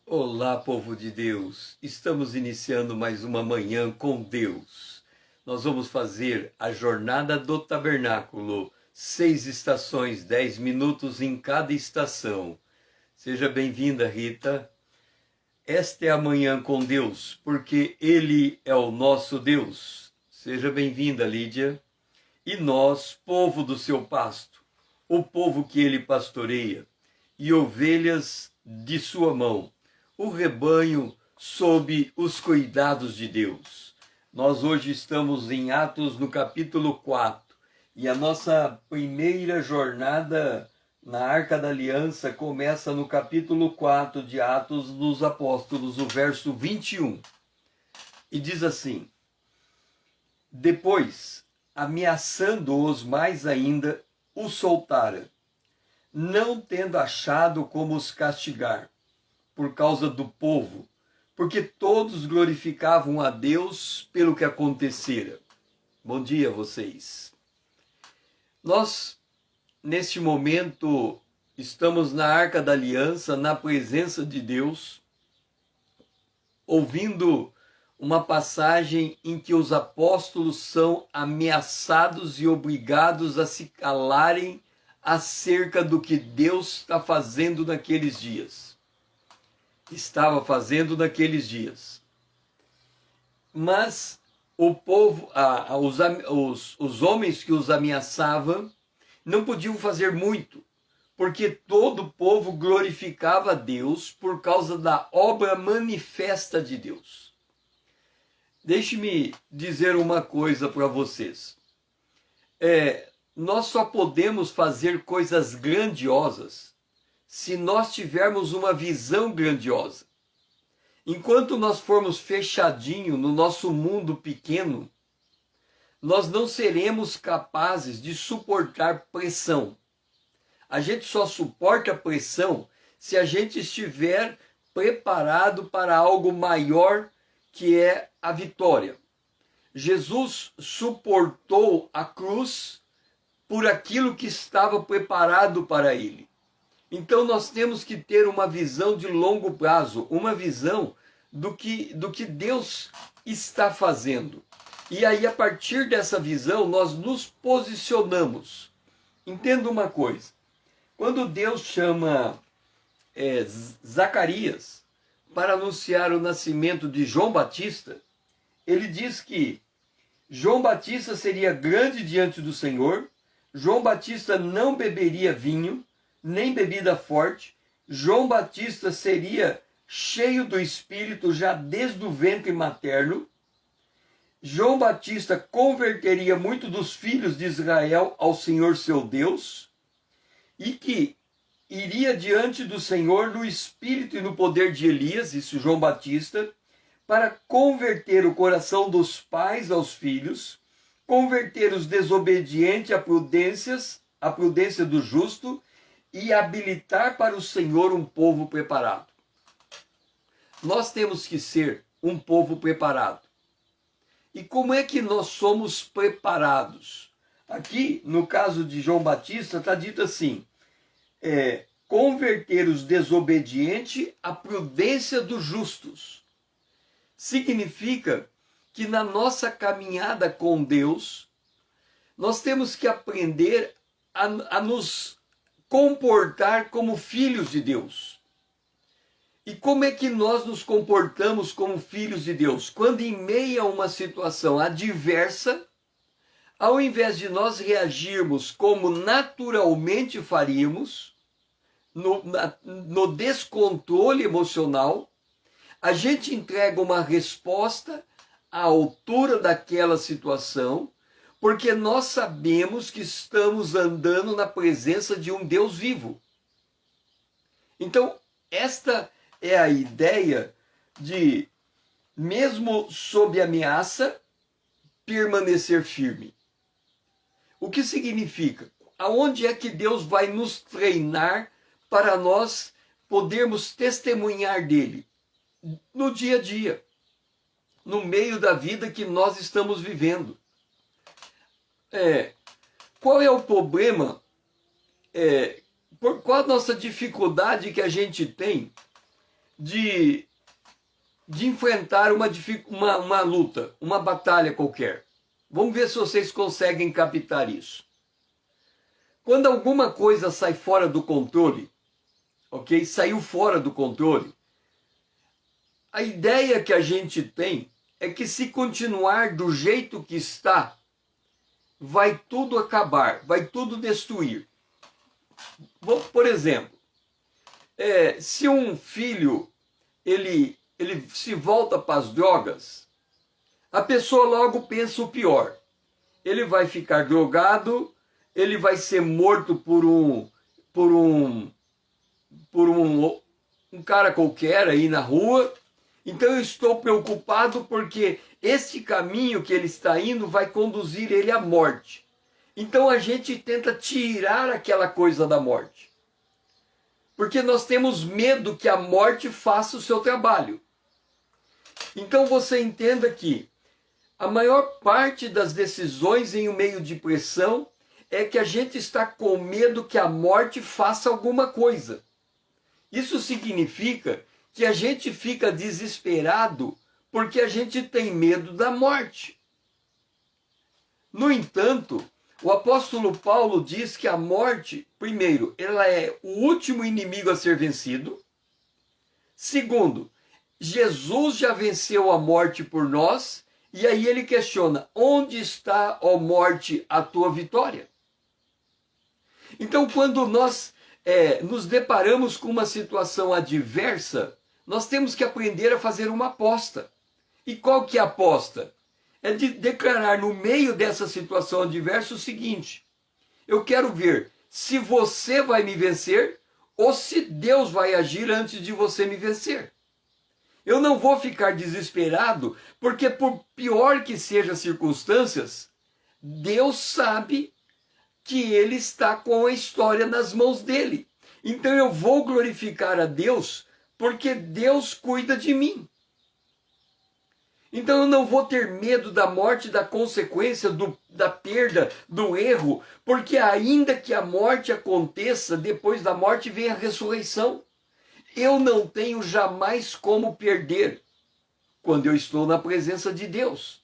Olá, povo de Deus! Estamos iniciando mais uma manhã com Deus. Nós vamos fazer a jornada do tabernáculo, 6 estações, 10 minutos em cada estação. Seja bem-vinda, Rita. Esta é a manhã com Deus, porque Ele é o nosso Deus. Seja bem-vinda, Lídia. E nós, povo do seu pasto, o povo que Ele pastoreia, e ovelhas de sua mão, o rebanho sob os cuidados de Deus. Nós hoje estamos em Atos no capítulo 4 e a nossa primeira jornada na Arca da Aliança começa no capítulo 4 de Atos dos Apóstolos, o verso 21. E diz assim: depois, ameaçando-os mais ainda, os soltara, não tendo achado como os castigar, por causa do povo, porque todos glorificavam a Deus pelo que acontecera. Bom dia a vocês. Nós, neste momento, estamos na Arca da Aliança, na presença de Deus, ouvindo uma passagem em que os apóstolos são ameaçados e obrigados a se calarem acerca do que Deus está fazendo naqueles dias. Estava fazendo naqueles dias. Mas o povo, os homens que os ameaçavam não podiam fazer muito, porque todo o povo glorificava a Deus por causa da obra manifesta de Deus. Deixe-me dizer uma coisa para vocês. Nós só podemos fazer coisas grandiosas se nós tivermos uma visão grandiosa. Enquanto nós formos fechadinho no nosso mundo pequeno, nós não seremos capazes de suportar pressão. A gente só suporta pressão se a gente estiver preparado para algo maior, que é a vitória. Jesus suportou a cruz por aquilo que estava preparado para ele. Então nós temos que ter uma visão de longo prazo, uma visão do que Deus está fazendo. E aí, a partir dessa visão, nós nos posicionamos. Entenda uma coisa: quando Deus chama Zacarias para anunciar o nascimento de João Batista, ele diz que João Batista seria grande diante do Senhor, João Batista não beberia vinho, nem bebida forte. João Batista seria cheio do Espírito já desde o ventre materno. João Batista converteria muito dos filhos de Israel ao Senhor seu Deus, e que iria diante do Senhor no espírito e no poder de Elias, isso João Batista, para converter o coração dos pais aos filhos, converter os desobedientes à prudência do justo, e habilitar para o Senhor um povo preparado. Nós temos que ser um povo preparado. E como é que nós somos preparados? Aqui, no caso de João Batista, está dito assim: converter os desobedientes à prudência dos justos. Significa que na nossa caminhada com Deus, nós temos que aprender a nos comportar como filhos de Deus. E como é que nós nos comportamos como filhos de Deus? Quando em meio a uma situação adversa, ao invés de nós reagirmos como naturalmente faríamos, no descontrole emocional, a gente entrega uma resposta à altura daquela situação, porque nós sabemos que estamos andando na presença de um Deus vivo. Então, esta é a ideia de, mesmo sob ameaça, permanecer firme. O que significa? Aonde é que Deus vai nos treinar para nós podermos testemunhar dele? No dia a dia, no meio da vida que nós estamos vivendo. Qual é o problema? Qual a nossa dificuldade que a gente tem de enfrentar uma luta, uma batalha qualquer. Vamos ver se vocês conseguem captar isso. Quando alguma coisa sai fora do controle, ok? Saiu fora do controle, a ideia que a gente tem é que se continuar do jeito que está, vai tudo acabar, vai tudo destruir. Por exemplo, se um filho ele se volta para as drogas, a pessoa logo pensa o pior. Ele vai ficar drogado, ele vai ser morto por um cara qualquer aí na rua. Então eu estou preocupado porque esse caminho que ele está indo vai conduzir ele à morte. Então a gente tenta tirar aquela coisa da morte. Porque nós temos medo que a morte faça o seu trabalho. Então você entenda que a maior parte das decisões em um meio de pressão é que a gente está com medo que a morte faça alguma coisa. Isso significa que a gente fica desesperado porque a gente tem medo da morte. No entanto, o apóstolo Paulo diz que a morte, primeiro, ela é o último inimigo a ser vencido. Segundo, Jesus já venceu a morte por nós. E aí ele questiona, onde está, ó morte, a tua vitória? Então, quando nós nos deparamos com uma situação adversa, nós temos que aprender a fazer uma aposta. E qual que é a aposta? É de declarar no meio dessa situação adversa o seguinte: eu quero ver se você vai me vencer ou se Deus vai agir antes de você me vencer. Eu não vou ficar desesperado, porque por pior que sejam as circunstâncias, Deus sabe que Ele está com a história nas mãos dele. Então eu vou glorificar a Deus, porque Deus cuida de mim. Então eu não vou ter medo da morte, da consequência, da perda, do erro, porque ainda que a morte aconteça, depois da morte vem a ressurreição. Eu não tenho jamais como perder quando eu estou na presença de Deus.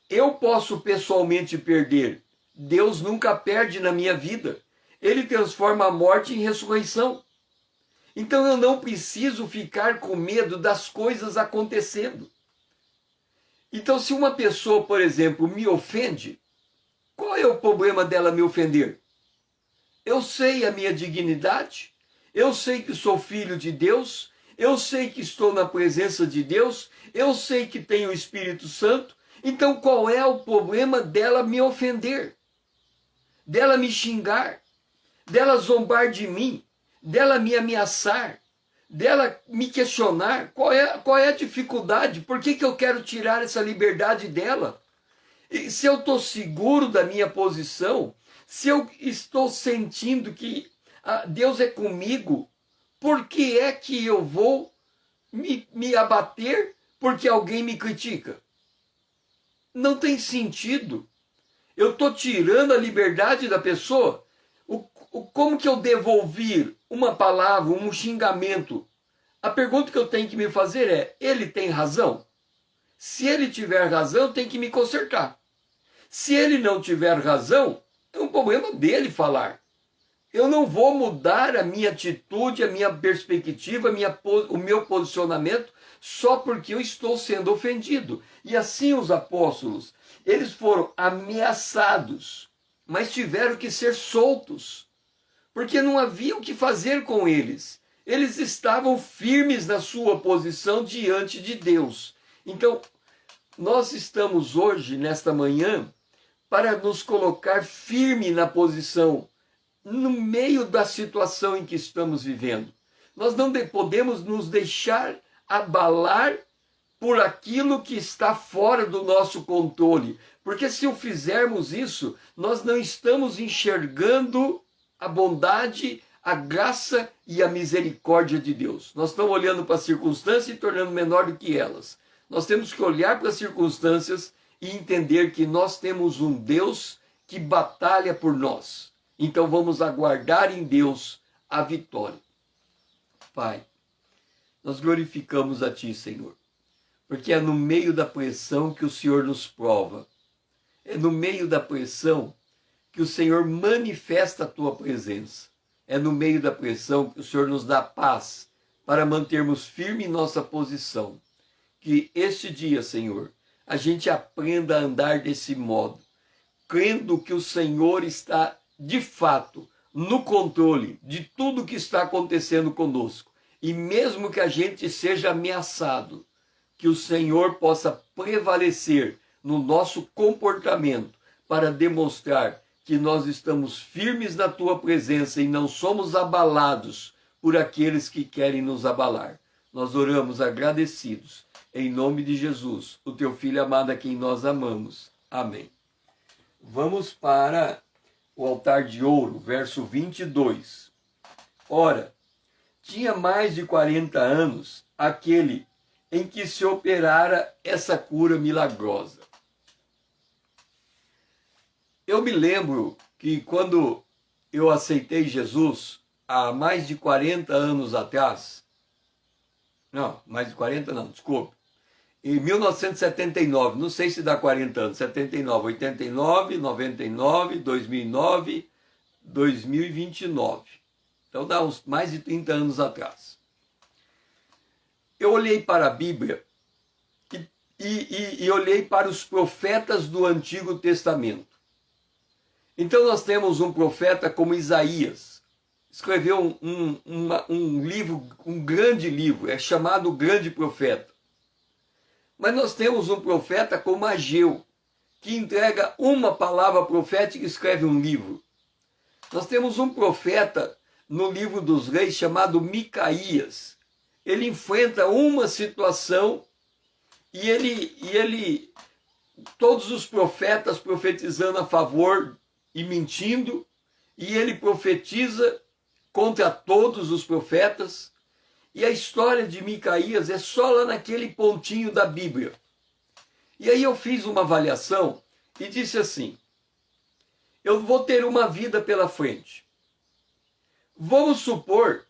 Eu posso pessoalmente perder. Deus nunca perde na minha vida. Ele transforma a morte em ressurreição. Então eu não preciso ficar com medo das coisas acontecendo. Então se uma pessoa, por exemplo, me ofende, qual é o problema dela me ofender? Eu sei a minha dignidade. Eu sei que sou filho de Deus, eu sei que estou na presença de Deus, eu sei que tenho o Espírito Santo, então qual é o problema dela me ofender? Dela me xingar? Dela zombar de mim? Dela me ameaçar? Dela me questionar? Qual é a dificuldade? Por que eu quero tirar essa liberdade dela? E se eu estou seguro da minha posição, se eu estou sentindo que Deus é comigo, por que é que eu vou me abater porque alguém me critica? Não tem sentido. Eu estou tirando a liberdade da pessoa. Como que eu devolvi uma palavra, um xingamento? A pergunta que eu tenho que me fazer é, ele tem razão? Se ele tiver razão, tem que me consertar. Se ele não tiver razão, é um problema dele falar. Eu não vou mudar a minha atitude, a minha perspectiva, o meu posicionamento só porque eu estou sendo ofendido. E assim os apóstolos, eles foram ameaçados, mas tiveram que ser soltos, porque não havia o que fazer com eles. Eles estavam firmes na sua posição diante de Deus. Então, nós estamos hoje, nesta manhã, para nos colocar firme na posição no meio da situação em que estamos vivendo. Nós não podemos nos deixar abalar por aquilo que está fora do nosso controle, porque se o fizermos isso, nós não estamos enxergando a bondade, a graça e a misericórdia de Deus. Nós estamos olhando para as circunstâncias e tornando menor do que elas. Nós temos que olhar para as circunstâncias e entender que nós temos um Deus que batalha por nós. Então vamos aguardar em Deus a vitória. Pai, nós glorificamos a Ti, Senhor, porque é no meio da pressão que o Senhor nos prova, é no meio da pressão que o Senhor manifesta a Tua presença, é no meio da pressão que o Senhor nos dá paz para mantermos firme nossa posição. Que este dia, Senhor, a gente aprenda a andar desse modo, crendo que o Senhor está, de fato, no controle de tudo que está acontecendo conosco. E mesmo que a gente seja ameaçado, que o Senhor possa prevalecer no nosso comportamento para demonstrar que nós estamos firmes na Tua presença e não somos abalados por aqueles que querem nos abalar. Nós oramos agradecidos, em nome de Jesus, o Teu Filho amado a quem nós amamos. Amém. Vamos para o altar de ouro, verso 22. Ora, tinha mais de 40 anos aquele em que se operara essa cura milagrosa. Eu me lembro que quando eu aceitei Jesus, há mais de 40 anos atrás, não, mais de 40 não, desculpa, em 1979, não sei se dá 40 anos, 79, 89, 99, 2009, 2029. Então dá uns mais de 30 anos atrás. Eu olhei para a Bíblia e olhei para os profetas do Antigo Testamento. Então nós temos um profeta como Isaías, escreveu um livro, um grande livro, é chamado o Grande Profeta. Mas nós temos um profeta como Ageu, que entrega uma palavra profética e escreve um livro. Nós temos um profeta no livro dos reis chamado Micaías. Ele enfrenta uma situação e ele todos os profetas profetizando a favor e mentindo, e ele profetiza contra todos os profetas. E a história de Micaías é só lá naquele pontinho da Bíblia. E aí eu fiz uma avaliação e disse assim: eu vou ter uma vida pela frente. Vamos supor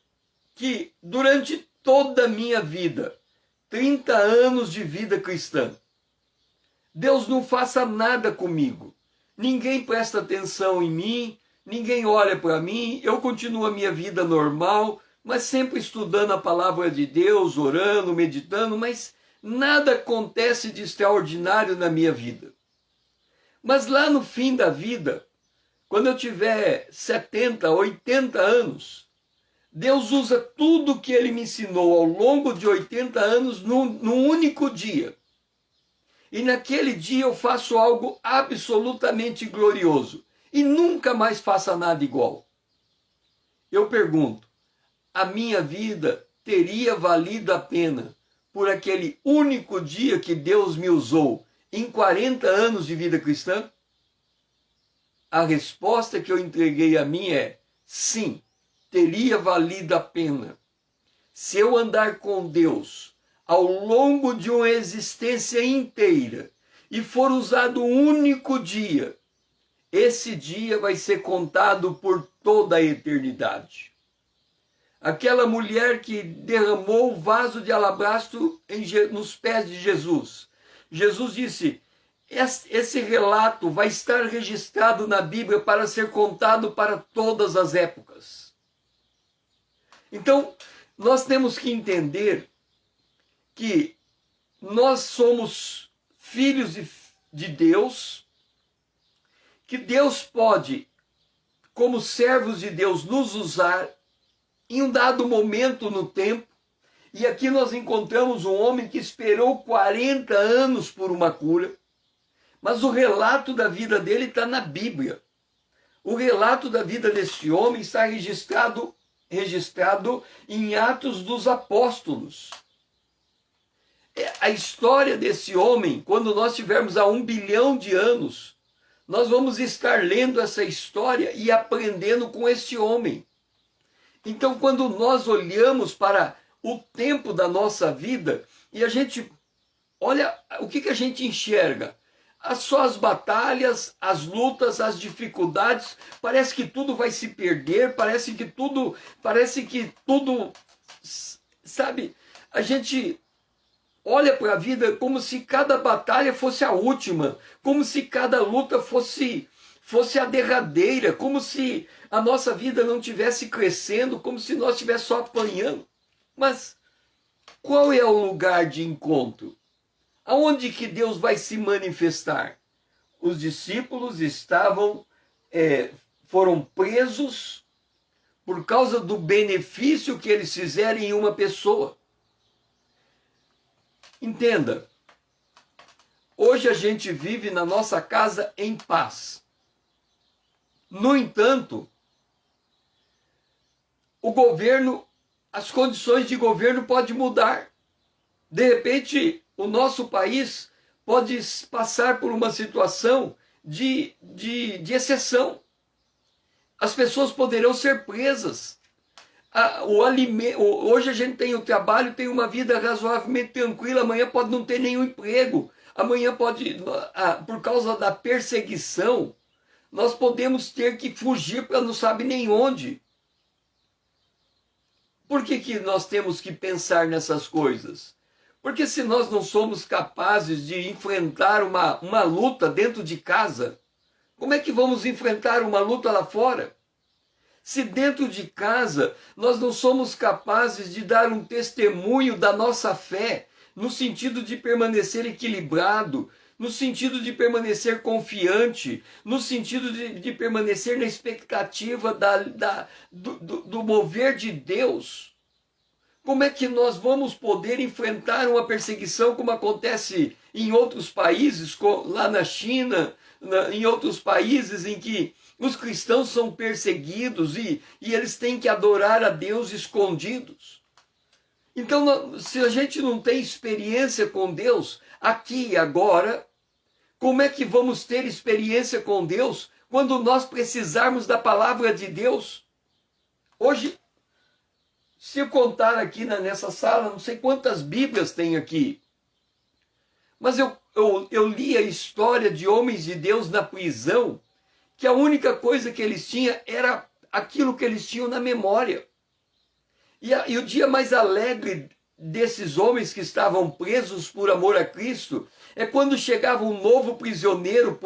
que durante toda a minha vida, 30 anos de vida cristã, Deus não faça nada comigo. Ninguém presta atenção em mim, ninguém olha para mim, eu continuo a minha vida normal, mas sempre estudando a palavra de Deus, orando, meditando, mas nada acontece de extraordinário na minha vida. Mas lá no fim da vida, quando eu tiver 70, 80 anos, Deus usa tudo que Ele me ensinou ao longo de 80 anos num único dia. E naquele dia eu faço algo absolutamente glorioso. E nunca mais faça nada igual. Eu pergunto, a minha vida teria valido a pena por aquele único dia que Deus me usou em 40 anos de vida cristã? A resposta que eu entreguei a mim é sim, teria valido a pena. Se eu andar com Deus ao longo de uma existência inteira e for usado um único dia, esse dia vai ser contado por toda a eternidade. Aquela mulher que derramou o vaso de alabastro nos pés de Jesus. Jesus disse, esse relato vai estar registrado na Bíblia para ser contado para todas as épocas. Então, nós temos que entender que nós somos filhos de Deus, que Deus pode, como servos de Deus, nos usar em um dado momento no tempo. E aqui nós encontramos um homem que esperou 40 anos por uma cura, mas o relato da vida dele está na Bíblia. O relato da vida desse homem está registrado em Atos dos Apóstolos. A história desse homem, quando nós tivermos há 1 bilhão de anos, nós vamos estar lendo essa história e aprendendo com este homem. Então, quando nós olhamos para o tempo da nossa vida e a gente olha, o que a gente enxerga? Só as batalhas, as lutas, as dificuldades, parece que tudo vai se perder, parece que tudo, sabe? A gente olha para a vida como se cada batalha fosse a última, como se cada luta fosse a derradeira, como se a nossa vida não tivesse crescendo, como se nós estivéssemos só apanhando. Mas qual é o lugar de encontro? Aonde que Deus vai se manifestar? Os discípulos foram presos por causa do benefício que eles fizeram em uma pessoa. Entenda, hoje a gente vive na nossa casa em paz. No entanto, o governo, as condições de governo podem mudar. De repente, o nosso país pode passar por uma situação de exceção. As pessoas poderão ser presas. Hoje a gente tem o trabalho, tem uma vida razoavelmente tranquila, amanhã pode não ter nenhum emprego, amanhã pode, por causa da perseguição, nós podemos ter que fugir para não sabe nem onde. Por que nós temos que pensar nessas coisas? Porque se nós não somos capazes de enfrentar uma luta dentro de casa, como é que vamos enfrentar uma luta lá fora? Se dentro de casa nós não somos capazes de dar um testemunho da nossa fé, no sentido de permanecer equilibrado, no sentido de permanecer confiante, no sentido de permanecer na expectativa do mover de Deus, como é que nós vamos poder enfrentar uma perseguição como acontece em outros países, lá na China, em outros países em que os cristãos são perseguidos e eles têm que adorar a Deus escondidos? Então, se a gente não tem experiência com Deus aqui e agora, como é que vamos ter experiência com Deus quando nós precisarmos da palavra de Deus? Hoje, se eu contar aqui nessa sala, não sei quantas Bíblias tem aqui, mas eu li a história de homens de Deus na prisão, que a única coisa que eles tinham era aquilo que eles tinham na memória. E o dia mais alegre desses homens que estavam presos por amor a Cristo é quando chegava um novo prisioneiro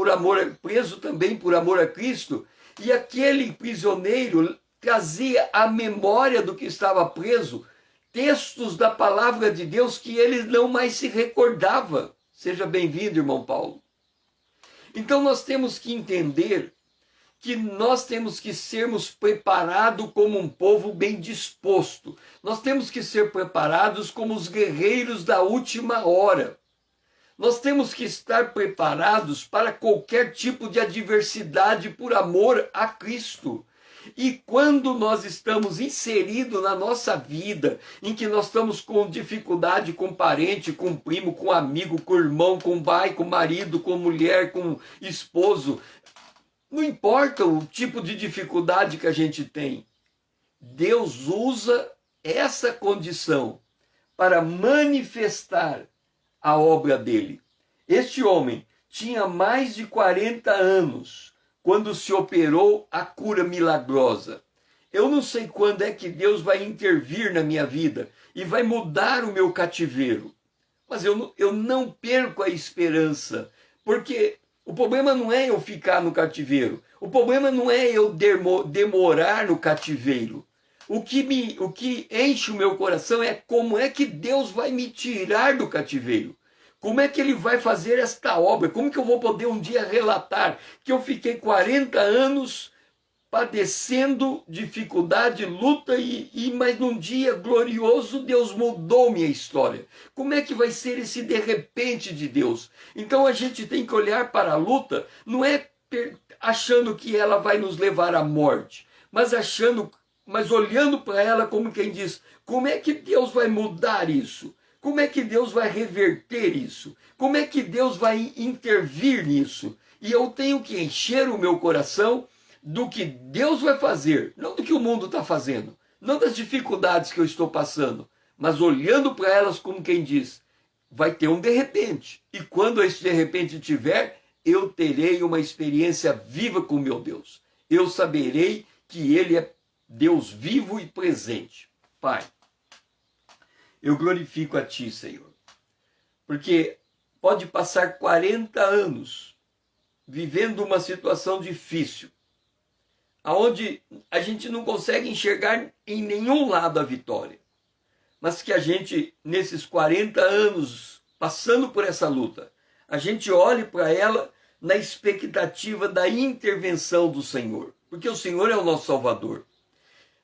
preso também por amor a Cristo, e aquele prisioneiro trazia à memória do que estava preso textos da palavra de Deus que ele não mais se recordava. Seja bem-vindo, irmão Paulo. Então nós temos que entender que nós temos que sermos preparados como um povo bem disposto. Nós temos que ser preparados como os guerreiros da última hora. Nós temos que estar preparados para qualquer tipo de adversidade por amor a Cristo. E quando nós estamos inseridos na nossa vida, em que nós estamos com dificuldade com parente, com primo, com amigo, com irmão, com pai, com marido, com mulher, com esposo, não importa o tipo de dificuldade que a gente tem, Deus usa essa condição para manifestar a obra dele. Este homem tinha mais de 40 anos quando se operou a cura milagrosa. Eu não sei quando é que Deus vai intervir na minha vida e vai mudar o meu cativeiro, mas eu não perco a esperança, porque o problema não é eu ficar no cativeiro. O problema não é eu demorar no cativeiro. O que enche o meu coração é como é que Deus vai me tirar do cativeiro. Como é que ele vai fazer esta obra? Como que eu vou poder um dia relatar que eu fiquei 40 anos padecendo dificuldade, luta, mas num dia glorioso Deus mudou minha história. Como é que vai ser esse de repente de Deus? Então a gente tem que olhar para a luta, não é achando que ela vai nos levar à morte, mas olhando para ela como quem diz, como é que Deus vai mudar isso? Como é que Deus vai reverter isso? Como é que Deus vai intervir nisso? E eu tenho que encher o meu coração do que Deus vai fazer, não do que o mundo está fazendo, não das dificuldades que eu estou passando, mas olhando para elas como quem diz, vai ter um de repente. E quando esse de repente tiver, eu terei uma experiência viva com meu Deus. Eu saberei que Ele é Deus vivo e presente. Pai, eu glorifico a Ti, Senhor. Porque pode passar 40 anos vivendo uma situação difícil, aonde a gente não consegue enxergar em nenhum lado a vitória. Mas que a gente, nesses 40 anos, passando por essa luta, a gente olhe para ela na expectativa da intervenção do Senhor. Porque o Senhor é o nosso Salvador.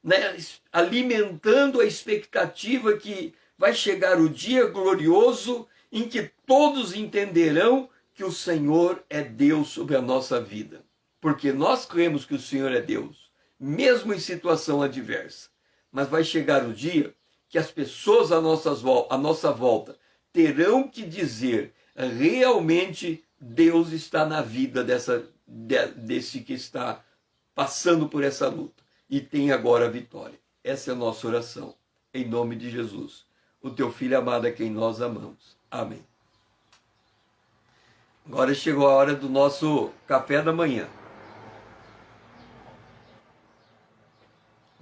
Né? Alimentando a expectativa que vai chegar o dia glorioso em que todos entenderão que o Senhor é Deus sobre a nossa vida. Porque nós cremos que o Senhor é Deus, mesmo em situação adversa. Mas vai chegar o dia que as pessoas à nossa volta terão que dizer: realmente Deus está na vida desse que está passando por essa luta e tem agora a vitória. Essa é a nossa oração. Em nome de Jesus, o teu Filho amado a quem nós amamos. Amém. Agora chegou a hora do nosso café da manhã.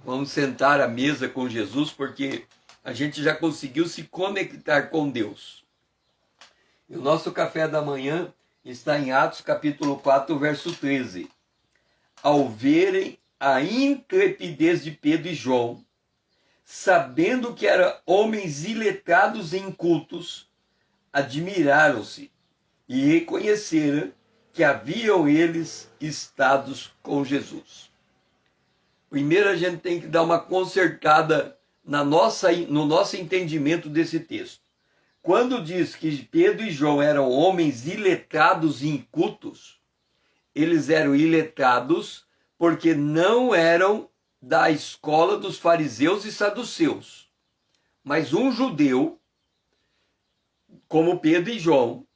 Vamos sentar à mesa com Jesus, porque a gente já conseguiu se conectar com Deus. E o nosso café da manhã está em Atos capítulo 4, verso 13. Ao verem a intrepidez de Pedro e João, sabendo que eram homens iletrados e incultos, admiraram-se e reconheceram que haviam eles estado com Jesus. Primeiro a gente tem que dar uma consertada no nosso entendimento desse texto. Quando diz que Pedro e João eram homens iletrados e incultos, eles eram iletrados porque não eram da escola dos fariseus e saduceus. Mas um judeu, como Pedro e João,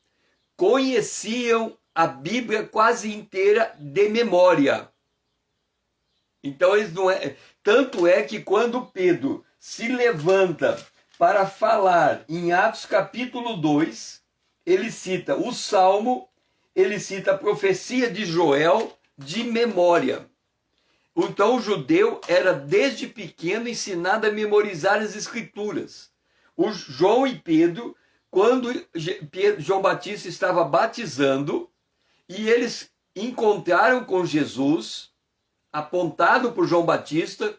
conheciam a Bíblia quase inteira de memória. Então eles não é, tanto é que quando Pedro se levanta para falar em Atos capítulo 2, ele cita o Salmo, ele cita a profecia de Joel de memória. Então o judeu era desde pequeno ensinado a memorizar as escrituras. O João e Pedro, quando João Batista estava batizando e eles encontraram com Jesus, apontado por João Batista,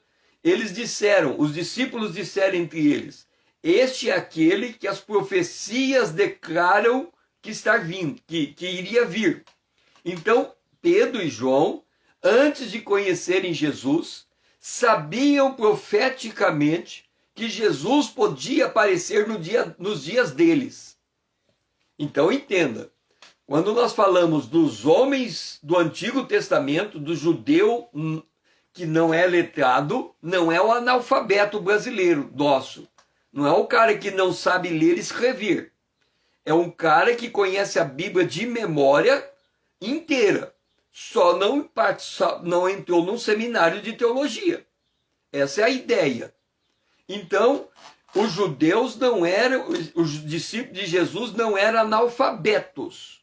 os discípulos disseram entre eles: este é aquele que as profecias declaram que está vindo, que iria vir. Então, Pedro e João, antes de conhecerem Jesus, sabiam profeticamente que Jesus podia aparecer nos dias deles. Então, entenda, quando nós falamos dos homens do Antigo Testamento, do judeu que não é letrado, não é o analfabeto brasileiro nosso. Não é o cara que não sabe ler e escrever. É um cara que conhece a Bíblia de memória inteira. Só não entrou num seminário de teologia. Essa é a ideia. Então, os judeus não eram, os discípulos de Jesus não eram analfabetos.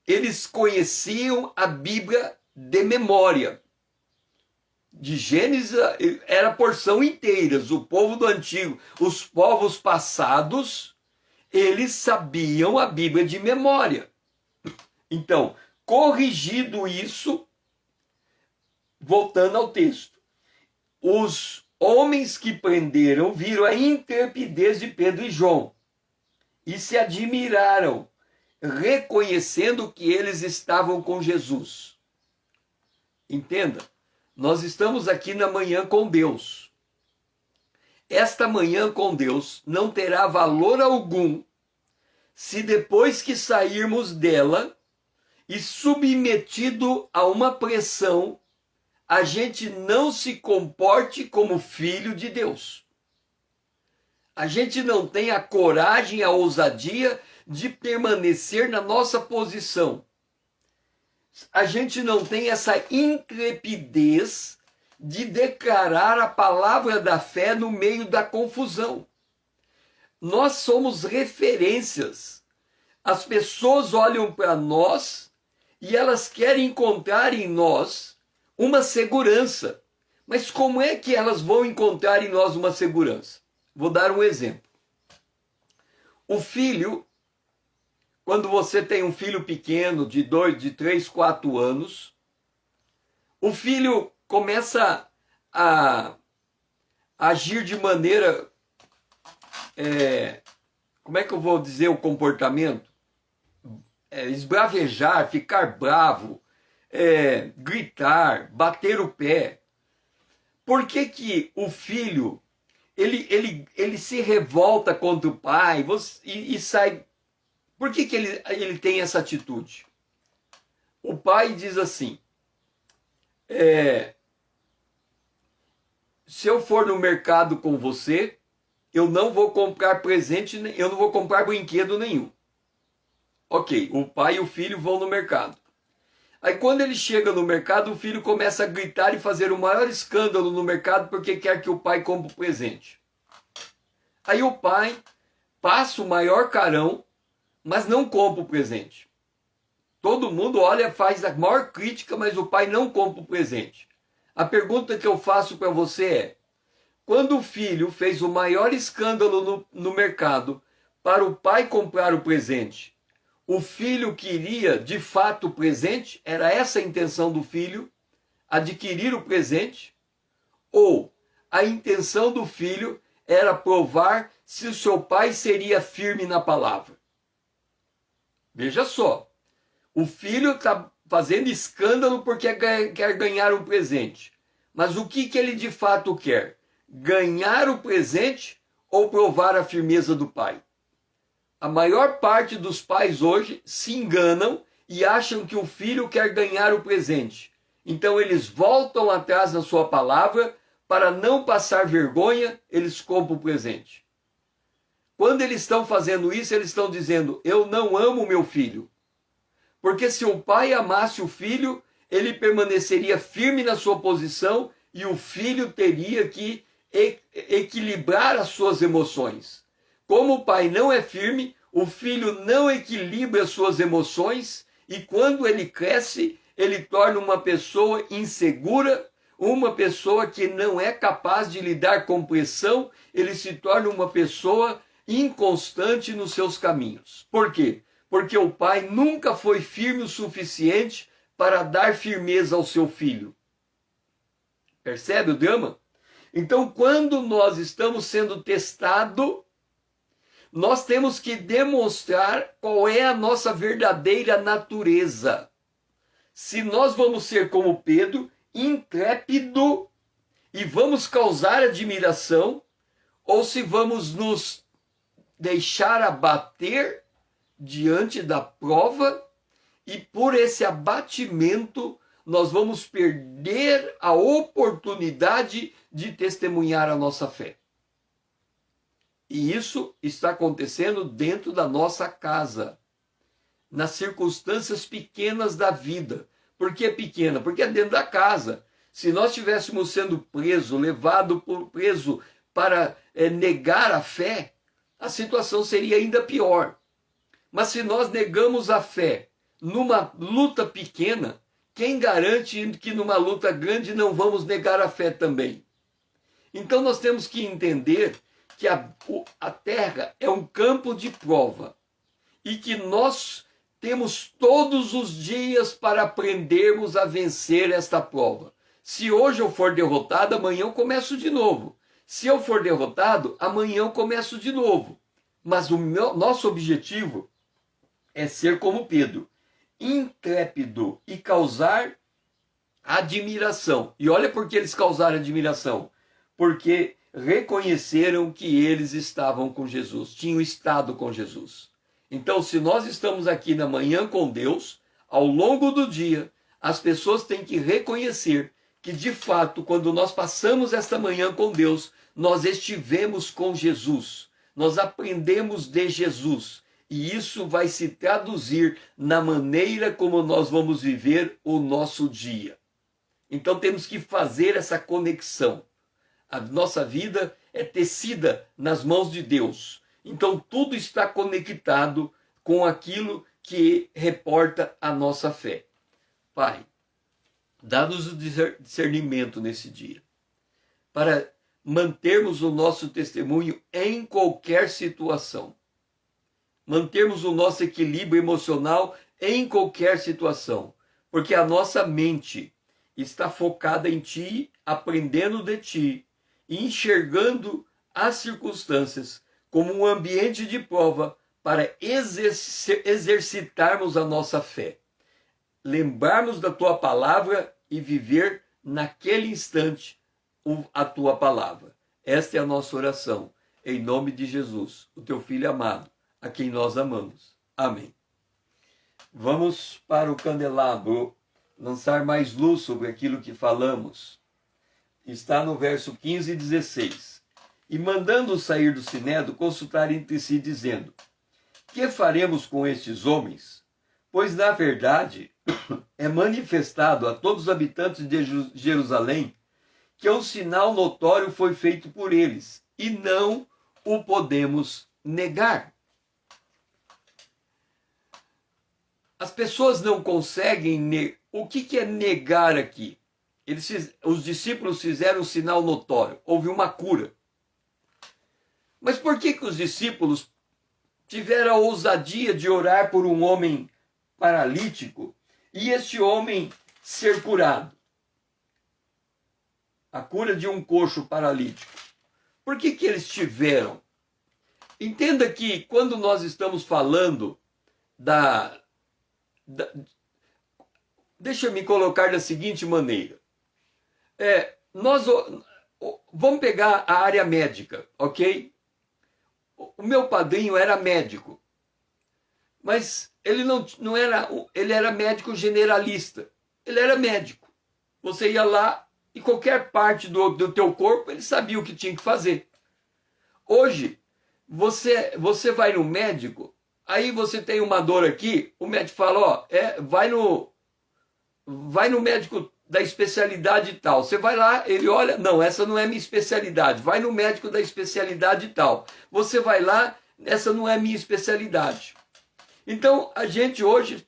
Eles conheciam a Bíblia de memória. De Gênesis era porção inteira. O povo do antigo, os povos passados, eles sabiam a Bíblia de memória. Então, corrigido isso, voltando ao texto, os homens que prenderam viram a intrepidez de Pedro e João e se admiraram, reconhecendo que eles estavam com Jesus. Entenda, nós estamos aqui na manhã com Deus. Esta manhã com Deus não terá valor algum se depois que sairmos dela e submetido a uma pressão, a gente não se comporte como filho de Deus. A gente não tem a coragem, a ousadia de permanecer na nossa posição. A gente não tem essa intrepidez de declarar a palavra da fé no meio da confusão. Nós somos referências. As pessoas olham para nós e elas querem encontrar em nós uma segurança. Mas como é que elas vão encontrar em nós uma segurança? Vou dar um exemplo. O filho, quando você tem um filho pequeno de 2, de 3, 4 anos, o filho começa a agir de maneira, como é que eu vou dizer o comportamento? Esbravejar, ficar bravo, gritar, bater o pé. Por que que o filho, ele se revolta contra o pai e sai? Por que que ele tem essa atitude? O pai diz assim, se eu for no mercado com você, eu não vou comprar presente, eu não vou comprar brinquedo nenhum. Ok, o pai e o filho vão no mercado. Aí quando ele chega no mercado, o filho começa a gritar e fazer o maior escândalo no mercado porque quer que o pai compre o presente. Aí o pai passa o maior carão, mas não compra o presente. Todo mundo olha, faz a maior crítica, mas o pai não compra o presente. A pergunta que eu faço para você é, quando o filho fez o maior escândalo no mercado para o pai comprar o presente, o filho queria de fato o presente? Era essa a intenção do filho? Adquirir o presente? Ou a intenção do filho era provar se o seu pai seria firme na palavra? Veja só, o filho está fazendo escândalo porque quer ganhar um presente. Mas o que ele de fato quer? Ganhar o presente ou provar a firmeza do pai? A maior parte dos pais hoje se enganam e acham que o filho quer ganhar o presente. Então eles voltam atrás na sua palavra, para não passar vergonha, eles compram o presente. Quando eles estão fazendo isso, eles estão dizendo, eu não amo meu filho. Porque se o pai amasse o filho, ele permaneceria firme na sua posição e o filho teria que equilibrar as suas emoções. Como o pai não é firme, o filho não equilibra as suas emoções e quando ele cresce, ele torna uma pessoa insegura, uma pessoa que não é capaz de lidar com pressão, ele se torna uma pessoa inconstante nos seus caminhos. Por quê? Porque o pai nunca foi firme o suficiente para dar firmeza ao seu filho. Percebe o drama? Então, quando nós estamos sendo testados, nós temos que demonstrar qual é a nossa verdadeira natureza. Se nós vamos ser como Pedro, intrépido, e vamos causar admiração, ou se vamos nos deixar abater diante da prova, e por esse abatimento nós vamos perder a oportunidade de testemunhar a nossa fé. E isso está acontecendo dentro da nossa casa, nas circunstâncias pequenas da vida. Por que pequena? Porque é dentro da casa. Se nós estivéssemos sendo preso para negar a fé, a situação seria ainda pior. Mas se nós negamos a fé numa luta pequena, quem garante que numa luta grande não vamos negar a fé também? Então nós temos que entender que a terra é um campo de prova e que nós temos todos os dias para aprendermos a vencer esta prova. Se hoje eu for derrotado, amanhã eu começo de novo. Se eu for derrotado, amanhã eu começo de novo. Mas o nosso objetivo é ser como Pedro, intrépido e causar admiração. E olha por que eles causaram admiração. Porque reconheceram que eles estavam com Jesus, tinham estado com Jesus. Então, se nós estamos aqui na manhã com Deus, ao longo do dia, as pessoas têm que reconhecer que, de fato, quando nós passamos esta manhã com Deus, nós estivemos com Jesus, nós aprendemos de Jesus, e isso vai se traduzir na maneira como nós vamos viver o nosso dia. Então, temos que fazer essa conexão. A nossa vida é tecida nas mãos de Deus. Então tudo está conectado com aquilo que reporta a nossa fé. Pai, dá-nos o discernimento nesse dia, para mantermos o nosso testemunho em qualquer situação. mantermos o nosso equilíbrio emocional em qualquer situação, porque a nossa mente está focada em Ti, aprendendo de Ti e enxergando as circunstâncias como um ambiente de prova para exercitarmos a nossa fé, lembrarmos da Tua palavra e viver naquele instante a Tua palavra. Esta é a nossa oração, em nome de Jesus, o Teu Filho amado, a quem nós amamos. Amém. Vamos para o candelabro, lançar mais luz sobre aquilo que falamos. Está no verso 15 e 16. E mandando-os sair do sinédrio, consultar entre si, dizendo: que faremos com estes homens? Pois, na verdade, é manifestado a todos os habitantes de Jerusalém que um sinal notório foi feito por eles, e não o podemos negar. As pessoas não conseguem... O que é negar aqui? Os discípulos fizeram um sinal notório. Houve uma cura. Mas por que os discípulos tiveram a ousadia de orar por um homem paralítico e este homem ser curado? A cura de um coxo paralítico. Por que eles tiveram? Entenda que quando nós estamos falando deixa eu me colocar da seguinte maneira. Nós vamos pegar a área médica, ok? O meu padrinho era médico, mas ele não era, ele era médico generalista. Ele era médico. Você ia lá e qualquer parte do teu corpo ele sabia o que tinha que fazer. Hoje, você vai no médico, aí você tem uma dor aqui, o médico fala, vai no médico da especialidade tal. Você vai lá, ele olha, não, essa não é minha especialidade. Vai no médico da especialidade tal. Você vai lá, essa não é minha especialidade. Então, a gente hoje,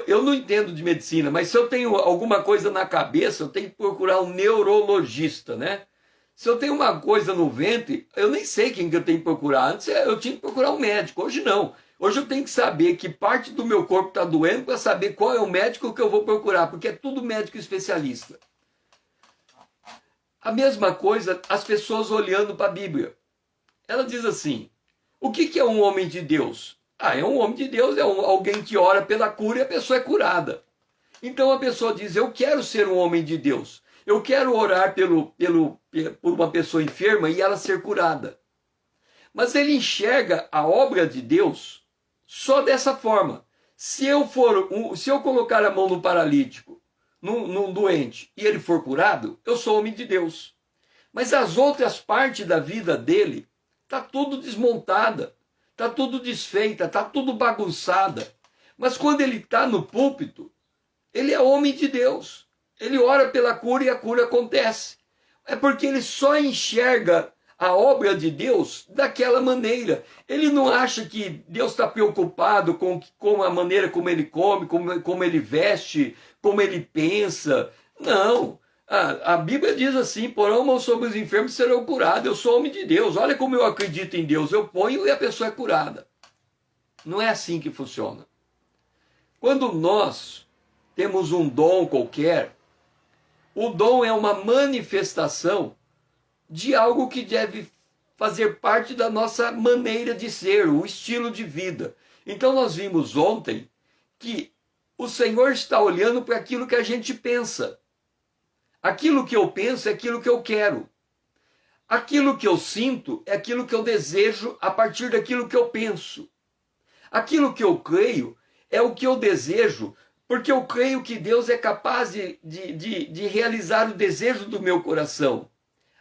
eu não entendo de medicina, mas se eu tenho alguma coisa na cabeça, eu tenho que procurar um neurologista, né? Se eu tenho uma coisa no ventre, eu nem sei quem que eu tenho que procurar. Antes eu tinha que procurar um médico, hoje não. Hoje eu tenho que saber que parte do meu corpo está doendo para saber qual é o médico que eu vou procurar, porque é tudo médico especialista. A mesma coisa, as pessoas olhando para a Bíblia. Ela diz assim, o que é um homem de Deus? É um homem de Deus, alguém que ora pela cura e a pessoa é curada. Então a pessoa diz, eu quero ser um homem de Deus. Eu quero orar por uma pessoa enferma e ela ser curada. Mas ele enxerga a obra de Deus só dessa forma. Se eu colocar a mão no paralítico, num doente, e ele for curado, eu sou homem de Deus. Mas as outras partes da vida dele, está tudo desmontada, está tudo desfeita, está tudo bagunçada. Mas quando ele está no púlpito, ele é homem de Deus. Ele ora pela cura e a cura acontece. É porque ele só enxerga a obra de Deus daquela maneira. Ele não acha que Deus está preocupado com a maneira como ele come, como ele veste, como ele pensa. Não. A Bíblia diz assim, porão a mão sobre os enfermos e serão curados. Eu sou homem de Deus. Olha como eu acredito em Deus. Eu ponho e a pessoa é curada. Não é assim que funciona. Quando nós temos um dom qualquer, o dom é uma manifestação de algo que deve fazer parte da nossa maneira de ser, o estilo de vida. Então nós vimos ontem que o Senhor está olhando para aquilo que a gente pensa. Aquilo que eu penso é aquilo que eu quero. Aquilo que eu sinto é aquilo que eu desejo a partir daquilo que eu penso. Aquilo que eu creio é o que eu desejo, porque eu creio que Deus é capaz de realizar o desejo do meu coração.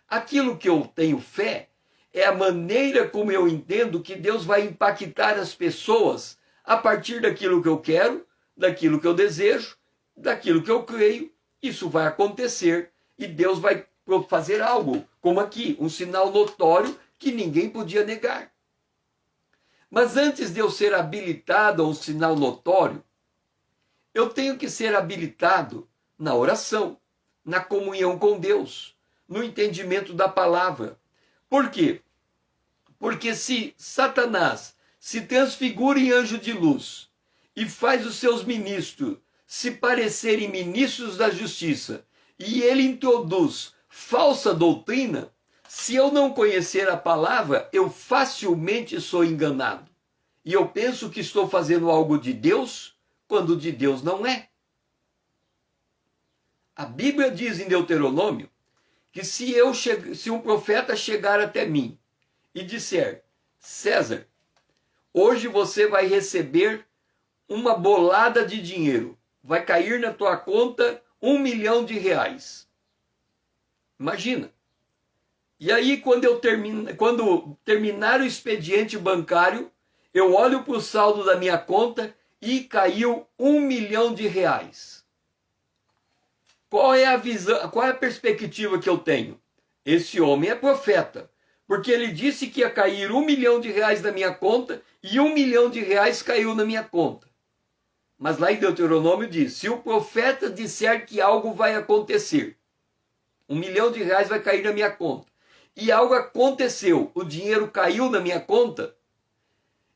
Aquilo que eu tenho fé é a maneira como eu entendo que Deus vai impactar as pessoas a partir daquilo que eu quero, daquilo que eu desejo, daquilo que eu creio. Isso vai acontecer e Deus vai fazer algo, como aqui, um sinal notório que ninguém podia negar. Mas antes de eu ser habilitado a um sinal notório, eu tenho que ser habilitado na oração, na comunhão com Deus, no entendimento da palavra. Por quê? Porque se Satanás, se transfigura em anjo de luz e faz os seus ministros se parecerem ministros da justiça, e ele introduz falsa doutrina, se eu não conhecer a palavra, eu facilmente sou enganado. E eu penso que estou fazendo algo de Deus, quando de Deus não é. A Bíblia diz em Deuteronômio que se um profeta chegar até mim e disser: César, hoje você vai receber uma bolada de dinheiro, vai cair na tua conta R$1 milhão. Imagina. E aí, quando terminar o expediente bancário, eu olho para o saldo da minha conta e caiu R$1 milhão. Qual é a visão, qual é a perspectiva que eu tenho? Esse homem é profeta, porque ele disse que ia cair R$1 milhão da minha conta e R$1 milhão caiu na minha conta. Mas lá em Deuteronômio diz: se o profeta disser que algo vai acontecer, R$1 milhão vai cair na minha conta, e algo aconteceu, o dinheiro caiu na minha conta,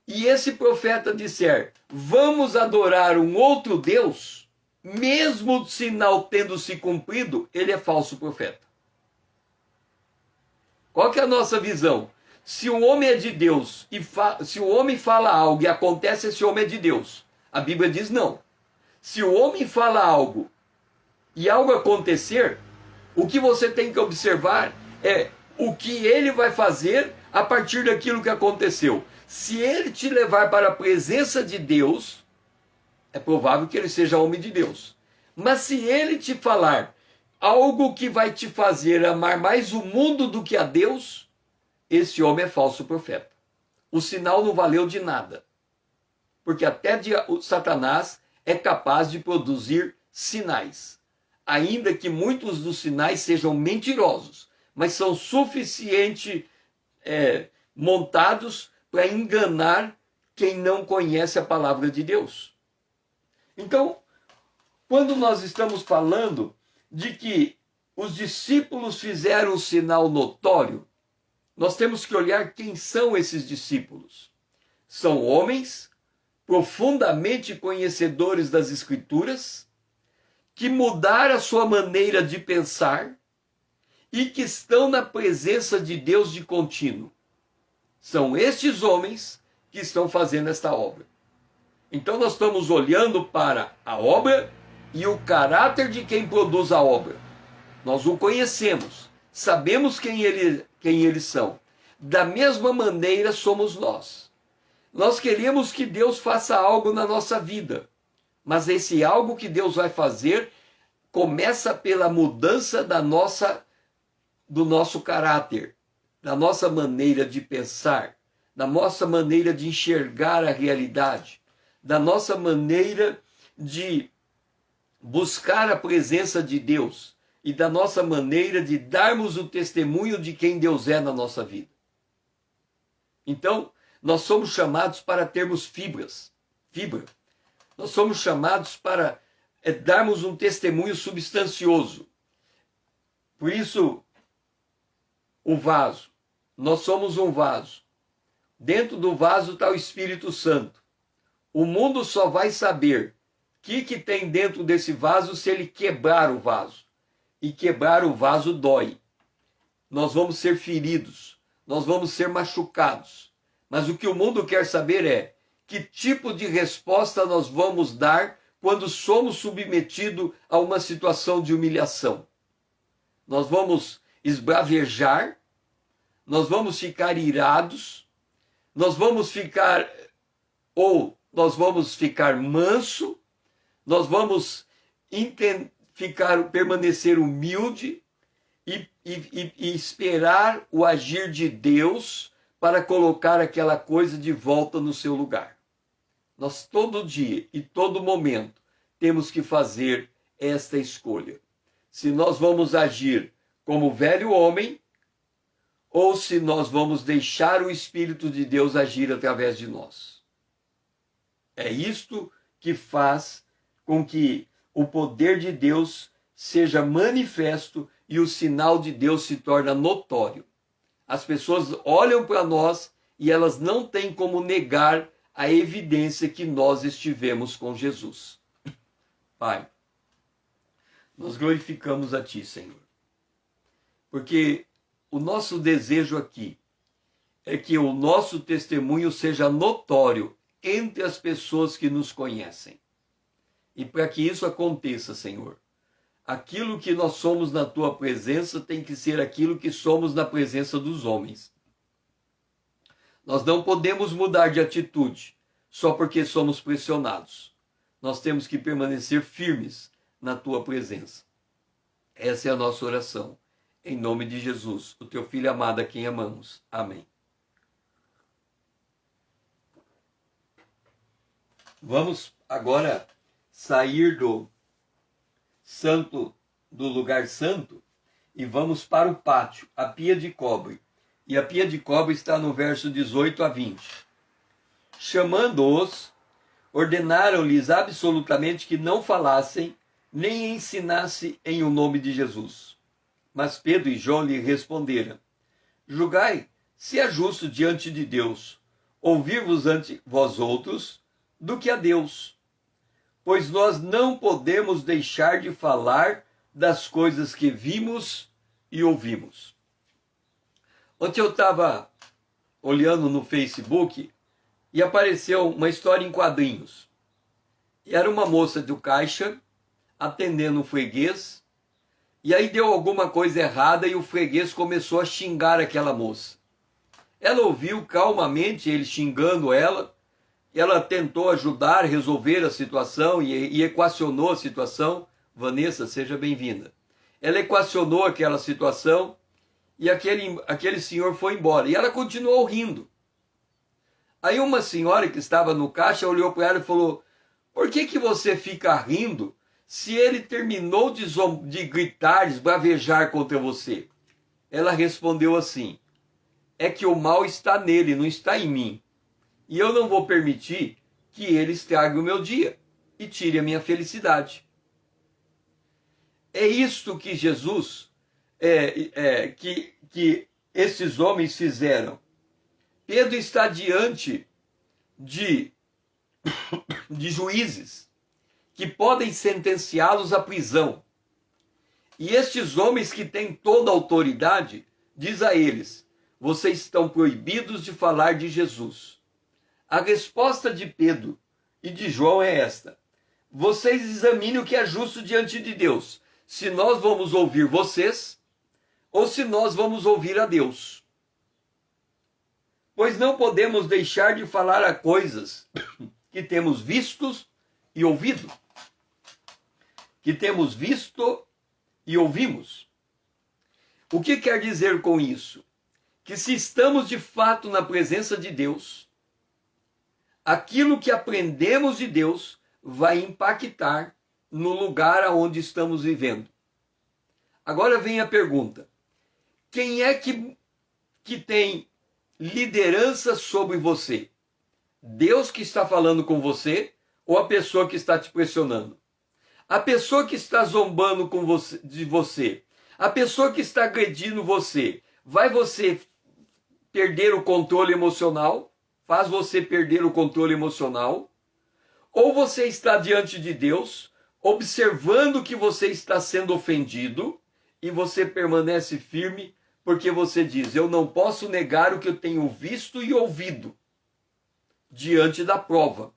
e esse profeta disser: vamos adorar um outro Deus, mesmo o sinal tendo se cumprido, ele é falso profeta. Qual que é a nossa visão? Se o homem é de Deus, se o homem fala algo e acontece, esse homem é de Deus. A Bíblia diz não. Se o homem fala algo e algo acontecer, o que você tem que observar é o que ele vai fazer a partir daquilo que aconteceu. Se ele te levar para a presença de Deus, é provável que ele seja homem de Deus. Mas se ele te falar algo que vai te fazer amar mais o mundo do que a Deus, esse homem é falso profeta. O sinal não valeu de nada. Porque até o Satanás é capaz de produzir sinais. Ainda que muitos dos sinais sejam mentirosos, mas são suficiente montados para enganar quem não conhece a palavra de Deus. Então, quando nós estamos falando de que os discípulos fizeram um sinal notório, nós temos que olhar quem são esses discípulos. São homens profundamente conhecedores das Escrituras, que mudaram a sua maneira de pensar e que estão na presença de Deus de contínuo. São estes homens que estão fazendo esta obra. Então nós estamos olhando para a obra e o caráter de quem produz a obra. Nós o conhecemos, sabemos quem eles são. Da mesma maneira somos nós. Nós queremos que Deus faça algo na nossa vida, mas esse algo que Deus vai fazer começa pela mudança do nosso caráter, da nossa maneira de pensar, da nossa maneira de enxergar a realidade, da nossa maneira de buscar a presença de Deus e da nossa maneira de darmos o testemunho de quem Deus é na nossa vida. Então, nós somos chamados para termos fibra. Nós somos chamados para darmos um testemunho substancioso. Por isso, o vaso. Nós somos um vaso. Dentro do vaso está o Espírito Santo. O mundo só vai saber o que tem dentro desse vaso se ele quebrar o vaso. E quebrar o vaso dói. Nós vamos ser feridos. Nós vamos ser machucados. Mas o que o mundo quer saber é que tipo de resposta nós vamos dar quando somos submetidos a uma situação de humilhação. Nós vamos esbravejar, nós vamos ficar irados, nós vamos ficar manso, nós vamos permanecer humilde e esperar o agir de Deus para colocar aquela coisa de volta no seu lugar. Nós todo dia e todo momento temos que fazer esta escolha. Se nós vamos agir como velho homem ou se nós vamos deixar o Espírito de Deus agir através de nós. É isto que faz com que o poder de Deus seja manifesto e o sinal de Deus se torna notório. As pessoas olham para nós e elas não têm como negar a evidência que nós estivemos com Jesus. Pai, nós glorificamos a Ti, Senhor, porque o nosso desejo aqui é que o nosso testemunho seja notório entre as pessoas que nos conhecem. E para que isso aconteça, Senhor, aquilo que nós somos na Tua presença tem que ser aquilo que somos na presença dos homens. Nós não podemos mudar de atitude só porque somos pressionados. Nós temos que permanecer firmes na Tua presença. Essa é a nossa oração. Em nome de Jesus, o Teu Filho amado a quem amamos. Amém. Vamos agora sair do lugar santo e vamos para o pátio, a pia de cobre. E a pia de cobre está no verso 18 a 20. Chamando-os, ordenaram-lhes absolutamente que não falassem, nem ensinassem em o nome de Jesus. Mas Pedro e João lhe responderam: julgai se é justo diante de Deus ouvir-vos ante vós outros do que a Deus. Pois nós não podemos deixar de falar das coisas que vimos e ouvimos. Ontem eu estava olhando no Facebook e apareceu uma história em quadrinhos. E era uma moça do caixa atendendo um freguês, e aí deu alguma coisa errada e o freguês começou a xingar aquela moça. Ela ouviu calmamente ele xingando ela, ela tentou ajudar, resolver a situação e equacionou a situação. Vanessa, seja bem-vinda. Ela equacionou aquela situação e aquele senhor foi embora. E ela continuou rindo. Aí uma senhora que estava no caixa olhou para ela e falou: por que você fica rindo se ele terminou de gritar, de esbravejar contra você? Ela respondeu assim: é que o mal está nele, não está em mim. E eu não vou permitir que ele estrague o meu dia e tire a minha felicidade. É isto que Jesus, que esses homens fizeram. Pedro está diante de juízes que podem sentenciá-los à prisão. E estes homens que têm toda a autoridade, diz a eles: vocês estão proibidos de falar de Jesus. A resposta de Pedro e de João é esta: vocês examinem o que é justo diante de Deus, se nós vamos ouvir vocês ou se nós vamos ouvir a Deus. Pois não podemos deixar de falar a coisas que temos vistos e ouvido. Que temos visto e ouvimos. O que quer dizer com isso? Que se estamos de fato na presença de Deus, aquilo que aprendemos de Deus vai impactar no lugar aonde estamos vivendo. Agora vem a pergunta: quem é que tem liderança sobre você? Deus que está falando com você ou a pessoa que está te pressionando? A pessoa que está zombando de você, a pessoa que está agredindo você, vai você perder o controle emocional? Faz você perder o controle emocional? Ou você está diante de Deus, observando que você está sendo ofendido, e você permanece firme, porque você diz: eu não posso negar o que eu tenho visto e ouvido, diante da prova.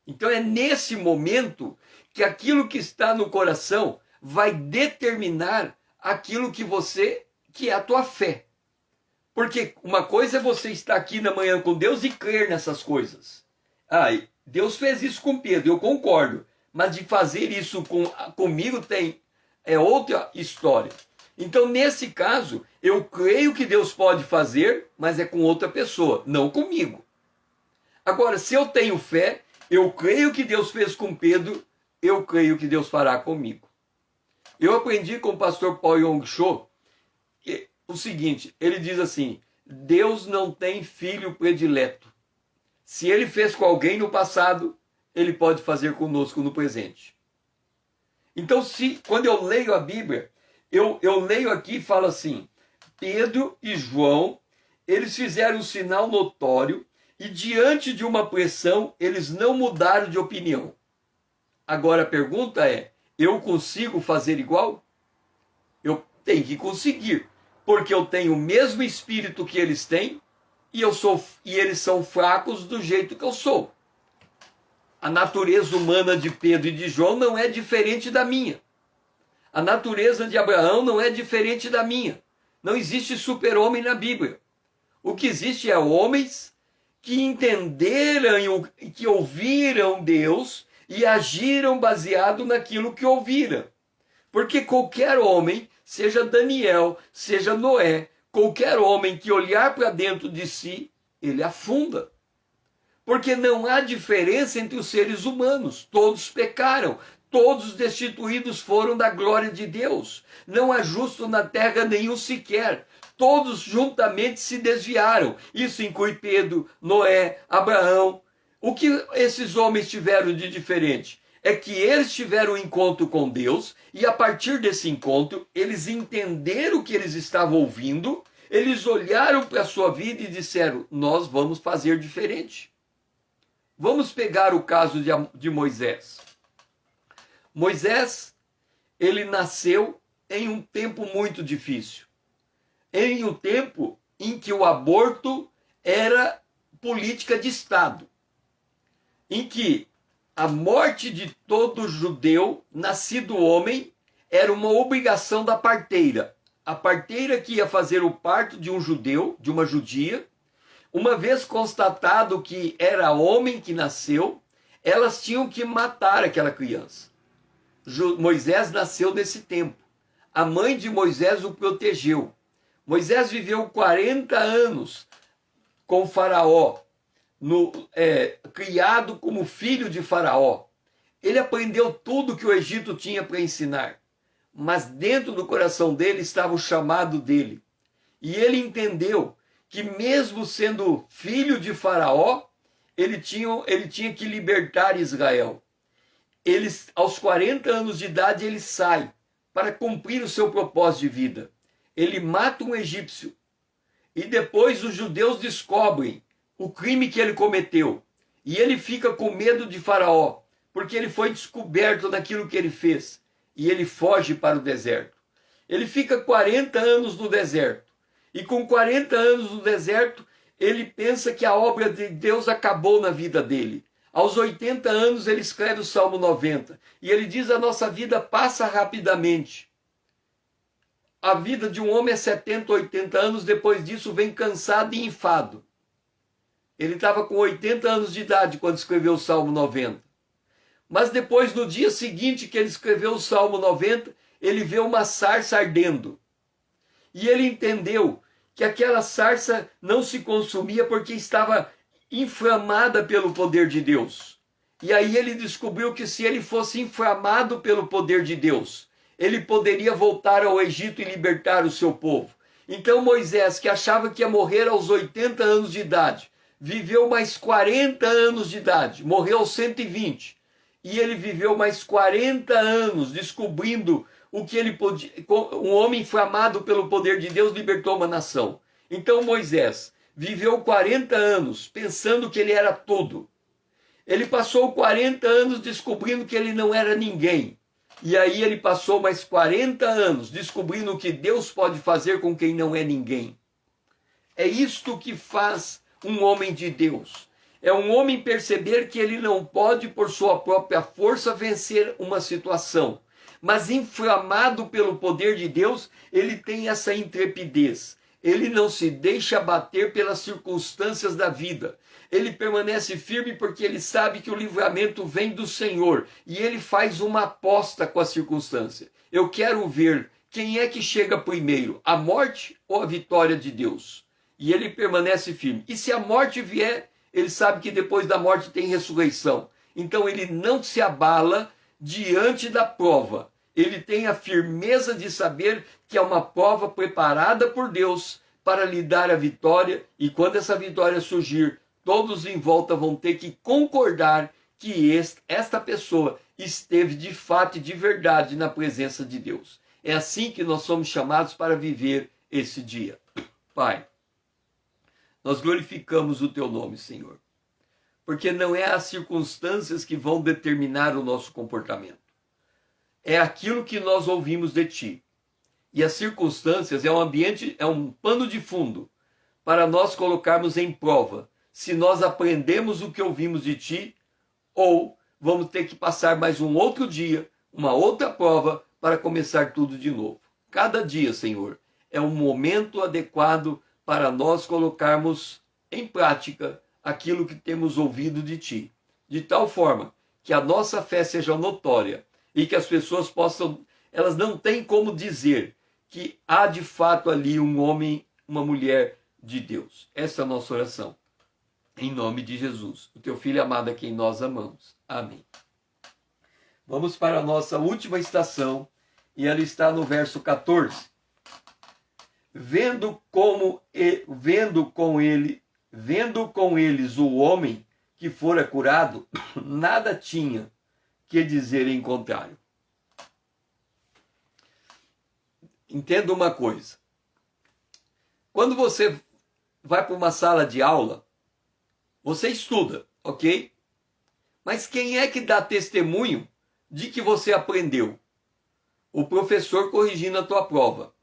Então é nesse momento que aquilo que está no coração vai determinar aquilo que é a tua fé. Porque uma coisa é você estar aqui na manhã com Deus e crer nessas coisas. Deus fez isso com Pedro, eu concordo. Mas de fazer isso comigo é outra história. Então, nesse caso, eu creio que Deus pode fazer, mas é com outra pessoa, não comigo. Agora, se eu tenho fé, eu creio que Deus fez com Pedro, eu creio que Deus fará comigo. Eu aprendi com o pastor Paul Yong Cho o seguinte: ele diz assim: Deus não tem filho predileto. Se ele fez com alguém no passado, ele pode fazer conosco no presente. Então, quando eu leio a Bíblia, eu leio aqui e falo assim: Pedro e João, eles fizeram um sinal notório e diante de uma pressão, eles não mudaram de opinião. Agora a pergunta é, eu consigo fazer igual? Eu tenho que conseguir, porque eu tenho o mesmo espírito que eles têm e eles são fracos do jeito que eu sou. A natureza humana de Pedro e de João não é diferente da minha. A natureza de Abraão não é diferente da minha. Não existe super-homem na Bíblia. O que existe é homens que entenderam e que ouviram Deus e agiram baseado naquilo que ouviram. Porque qualquer homem, seja Daniel, seja Noé, qualquer homem que olhar para dentro de si, ele afunda. Porque não há diferença entre os seres humanos. Todos pecaram, todos destituídos foram da glória de Deus. Não há justo na terra nenhum sequer. Todos juntamente se desviaram. Isso inclui Pedro, Noé, Abraão. O que esses homens tiveram de diferente? É que eles tiveram um encontro com Deus e a partir desse encontro, eles entenderam o que eles estavam ouvindo, eles olharam para a sua vida e disseram, nós vamos fazer diferente. Vamos pegar o caso de Moisés. Moisés, ele nasceu em um tempo muito difícil. Em um tempo em que o aborto era política de Estado. Em que a morte de todo judeu, nascido homem, era uma obrigação da parteira. A parteira que ia fazer o parto de um judeu, de uma judia, uma vez constatado que era homem que nasceu, elas tinham que matar aquela criança. Moisés nasceu nesse tempo. A mãe de Moisés o protegeu. Moisés viveu 40 anos com Faraó, criado como filho de Faraó. Ele aprendeu tudo que o Egito tinha para ensinar. Mas dentro do coração dele estava o chamado dele. E ele entendeu que mesmo sendo filho de Faraó, ele tinha que libertar Israel. Aos 40 anos de idade, ele sai para cumprir o seu propósito de vida. Ele mata um egípcio. E depois os judeus descobrem o crime que ele cometeu. E ele fica com medo de Faraó, porque ele foi descoberto naquilo que ele fez. E ele foge para o deserto. Ele fica 40 anos no deserto. E com 40 anos no deserto, ele pensa que a obra de Deus acabou na vida dele. Aos 80 anos ele escreve o Salmo 90. E ele diz, a nossa vida passa rapidamente. A vida de um homem é 70, 80 anos, depois disso vem cansado e enfado. Ele estava com 80 anos de idade quando escreveu o Salmo 90. Mas depois, no dia seguinte que ele escreveu o Salmo 90, ele vê uma sarça ardendo. E ele entendeu que aquela sarça não se consumia porque estava inflamada pelo poder de Deus. E aí ele descobriu que se ele fosse inflamado pelo poder de Deus, ele poderia voltar ao Egito e libertar o seu povo. Então Moisés, que achava que ia morrer aos 80 anos de idade, viveu mais 40 anos de idade, morreu aos 120. E ele viveu mais 40 anos descobrindo o que ele podia. Um homem inflamado pelo poder de Deus libertou uma nação. Então Moisés viveu 40 anos pensando que ele era tudo. Ele passou 40 anos descobrindo que ele não era ninguém. E aí ele passou mais 40 anos descobrindo o que Deus pode fazer com quem não é ninguém. É isto que faz um homem de Deus. É um homem perceber que ele não pode, por sua própria força, vencer uma situação. Mas inflamado pelo poder de Deus, ele tem essa intrepidez. Ele não se deixa abater pelas circunstâncias da vida. Ele permanece firme porque ele sabe que o livramento vem do Senhor. E ele faz uma aposta com a circunstância. Eu quero ver quem é que chega primeiro, a morte ou a vitória de Deus? E ele permanece firme. E se a morte vier, ele sabe que depois da morte tem ressurreição. Então ele não se abala diante da prova. Ele tem a firmeza de saber que é uma prova preparada por Deus para lhe dar a vitória. E quando essa vitória surgir, todos em volta vão ter que concordar que esta pessoa esteve de fato e de verdade na presença de Deus. É assim que nós somos chamados para viver esse dia. Pai, Nós glorificamos o teu nome, Senhor. Porque não é as circunstâncias que vão determinar o nosso comportamento. É aquilo que nós ouvimos de ti. E as circunstâncias é um ambiente, é um pano de fundo para nós colocarmos em prova se nós aprendemos o que ouvimos de ti ou vamos ter que passar mais um outro dia, uma outra prova para começar tudo de novo. Cada dia, Senhor, é um momento adequado para nós colocarmos em prática aquilo que temos ouvido de ti, de tal forma que a nossa fé seja notória e que as pessoas possam, elas não têm como dizer que há de fato ali um homem, uma mulher de Deus. Essa é a nossa oração. Em nome de Jesus, o teu Filho amado a quem nós amamos. Amém. Vamos para a nossa última estação e ela está no verso 14. Vendo com eles o homem que fora curado, nada tinha que dizer em contrário. Entenda uma coisa. Quando você vai para uma sala de aula, você estuda, ok? Mas quem é que dá testemunho de que você aprendeu? O professor corrigindo a tua prova.